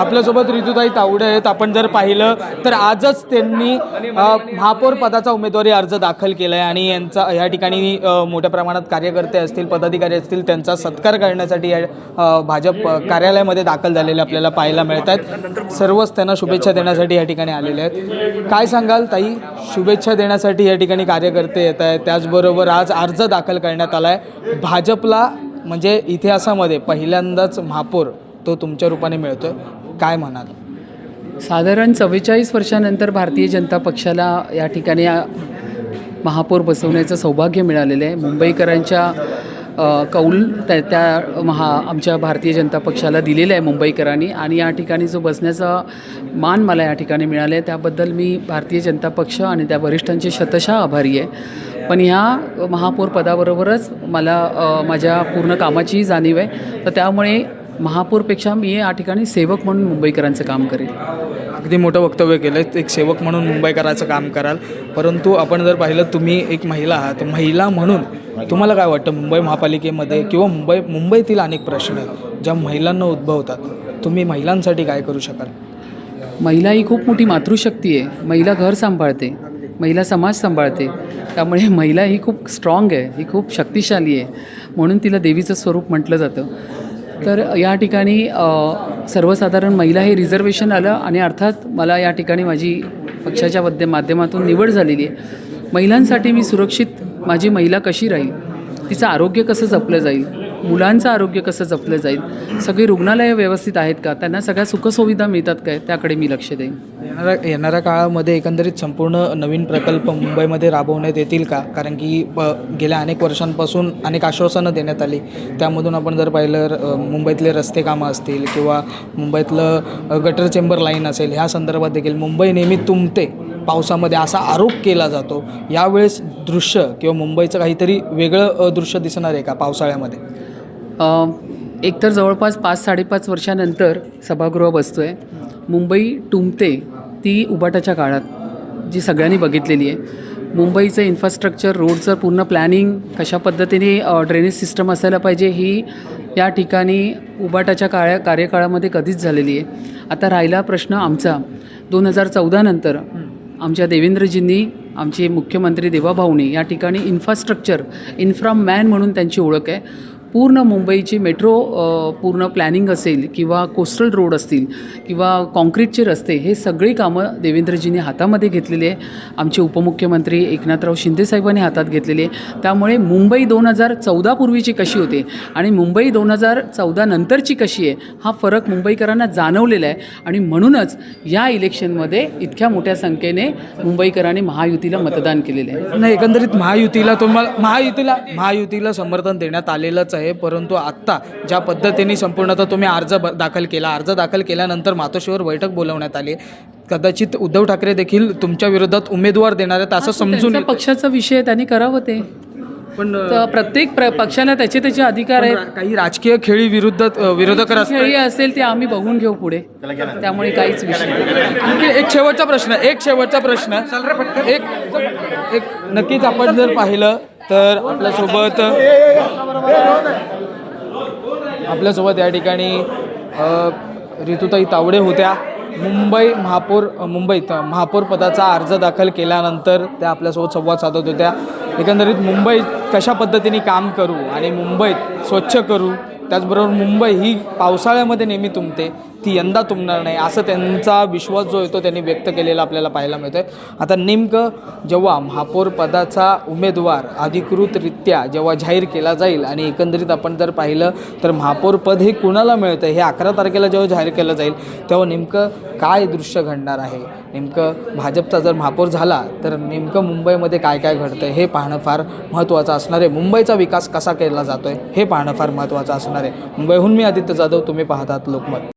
आपल्यासोबत ऋतुताई तावडे आहेत. आपण जर पाहिलं तर आजच त्यांनी महापौर पदाचा उमेदवारी अर्ज दाखल केला आहे आणि यांचा या ठिकाणी मोठ्या प्रमाणात कार्यकर्ते असतील, पदाधिकारी असतील, त्यांचा सत्कार करण्यासाठी या भाजप कार्यालयामध्ये दाखल झालेले आपल्याला पाहायला मिळत आहेत. सर्वच त्यांना शुभेच्छा देण्यासाठी या ठिकाणी आलेले आहेत. काय सांगाल ताई, शुभेच्छा देण्यासाठी या ठिकाणी कार्यकर्ते येत आहेत, त्याचबरोबर आज अर्ज दाखल करण्यात आला आहे. भाजपला म्हणजे इतिहासामध्ये पहिल्यांदाच महापौर तो तुमच्या रूपाने मिळतोय, काय म्हणाल? साधारण 44 वर्षानंतर भारतीय जनता पक्षाला या ठिकाणी महापौर बसवण्याचं सौभाग्य मिळालेलं आहे. मुंबईकरांच्या कौल आमच्या भारतीय जनता पक्षाला दिलेला आहे मुंबईकरांनी, आणि या ठिकाणी जो बसण्याचा मान मला या ठिकाणी मिळाला आहे त्याबद्दल मी भारतीय जनता पक्ष आणि त्या वरिष्ठांचे शतशः आभारी आहे. पण ह्या महापौर पदाबरोबरच मला माझ्या पूर्ण कामाचीही जाणीव आहे, तर त्यामुळे महापौरपेक्षा मी या ठिकाणी सेवक म्हणून मुंबईकरांचं काम करेल. अगदी मोठं वक्तव्य केलं. एक सेवक म्हणून मुंबईकरांचं काम कराल, परंतु आपण जर पाहिलं तुम्ही एक महिला आहात, महिला म्हणून तुम्हाला काय वाटतं मुंबई महापालिकेमध्ये किंवा मुंबईतील अनेक प्रश्न ज्या महिलांना उद्भवतात, तुम्ही महिलांसाठी काय करू शकाल? महिला ही खूप मोठी मातृशक्ती आहे. महिला घर सांभाळते, महिला समाज सांभाळते, त्यामुळे महिला ही खूप स्ट्रॉंग आहे, ही खूप शक्तिशाली आहे, म्हणून तिला देवीचं स्वरूप म्हटलं जातं. तर या ठिकाणी सर्वसाधारण महिला हे रिझर्वेशन आलं आणि अर्थात मला या ठिकाणी माझी पक्षाच्या माध्यमातून निवड झालेली आहे. महिलांसाठी मी सुरक्षित, माझी महिला कशी राहील, तिचं आरोग्य कसं जपलं जाईल, मुलांचं आरोग्य कसं जपलं जाईल, सगळी रुग्णालयं व्यवस्थित आहेत का, त्यांना सगळ्या सुखसुविधा मिळतात काय, त्याकडे मी लक्ष देईन. येणाऱ्या काळामध्ये एकंदरीत संपूर्ण नवीन प्रकल्प मुंबईमध्ये राबवण्यात येतील का? कारण की गेल्या अनेक वर्षांपासून अनेक आश्वासनं देण्यात आली, त्यामधून आपण जर पाहिलं मुंबईतले रस्ते कामं असतील किंवा मुंबईतलं गटर चेंबर लाईन असेल, ह्या संदर्भात देखील मुंबई नेहमी तुंबते पावसामध्ये असा आरोप केला जातो. यावेळेस दृश्य किंवा मुंबईचं काहीतरी वेगळं दृश्य दिसणार आहे का पावसाळ्यामध्ये? एकतर जवळपास 5-5.5 वर्षानंतर सभागृह बसतो आहे. मुंबई तुंबते ती उबाटाच्या काळात जी सगळ्यांनी बघितलेली आहे. मुंबईचं इन्फ्रास्ट्रक्चर, रोडचं पूर्ण प्लॅनिंग, कशा पद्धतीने ड्रेनेज सिस्टम असायला पाहिजे, ही या ठिकाणी उबाटाच्या कार्यकाळामध्ये कधीच झालेली आहे. आता राहिला प्रश्न आमचा 2014 नंतर आमच्या देवेंद्रजींनी, आमचे मुख्यमंत्री देवाभाऊनी या ठिकाणी इन्फ्रा मॅन म्हणून त्यांची ओळख आहे. पूर्ण मुंबईची मेट्रो पूर्ण प्लॅनिंग असेल किंवा कोस्टल रोड असतील किंवा कॉन्क्रीटचे रस्ते, हे सगळी कामं देवेंद्रजींनी हातामध्ये घेतलेली आहे. आमचे उपमुख्यमंत्री एकनाथराव शिंदेसाहेबांनी हातात घेतलेली आहे. त्यामुळे मुंबई 2014 पूर्वीची कशी होती आणि मुंबई 2014 नंतरची कशी आहे, हा फरक मुंबईकरांना जाणवलेला आहे. आणि म्हणूनच या इलेक्शनमध्ये इतक्या मोठ्या संख्येने मुंबईकरांनी महायुतीला मतदान केलेलं आहे. नाही, एकंदरीत महायुतीला समर्थन देण्यात आलेलंच आहे. परंतु आत्ता ज्या पद्धतीने संपूर्णतः तुम्ही अर्ज दाखल केल्यानंतर मातोश्रीवर बैठक बोलवण्यात आली, कदाचित उद्धव ठाकरे देखील तुमच्या विरोधात उमेदवार देणार आहेत असं समजून पक्षाचा विषय त्यांनी करावं ते. पण प्रत्येक पक्षाला त्याचे अधिकार आहेत. काही राजकीय खेळी विरोधक खेळी असेल ते आम्ही बघून घेऊ पुढे, त्यामुळे काहीच विषय नाही. एक शेवटचा प्रश्न एक नक्कीच आपण जर पाहिलं तर आपल्यासोबत या ठिकाणी ऋतुताई तावडे होत्या. मुंबईत महापौर पदाचा अर्ज दाखल केल्यानंतर त्या आपल्यासोबत संवाद साधत होत्या. एकंदरीत मुंबईत कशा पद्धतीने काम करू आणि मुंबईत स्वच्छ करू, त्याचबरोबर मुंबई ही पावसाळ्यामध्ये नेहमी तुंबते, ती यंदा तुंबणार नाही असं त्यांचा विश्वास जो आहे तो त्यांनी व्यक्त केलेला आपल्याला पाहायला मिळतो आहे. आता नेमकं जेव्हा महापौर पदाचा उमेदवार अधिकृतरित्या जेव्हा जाहीर केला जाईल आणि एकंदरीत आपण जर पाहिलं तर महापौर पद हे कुणाला मिळतं हे 11 तारखेला जेव्हा जाहीर केलं जाईल तेव्हा नेमकं काय दृश्य घडणार आहे, नेमकं भाजपचा जर महापौर झाला तर नेमकं मुंबईमध्ये काय काय घडतं हे पाहणं फार महत्त्वाचं असणार आहे. मुंबईचा विकास कसा केला जातो आहे हे पाहणं फार महत्त्वाचं असणार आहे. मुंबईहून मी आदित्य जाधव, तुम्ही पाहतात लोकमत.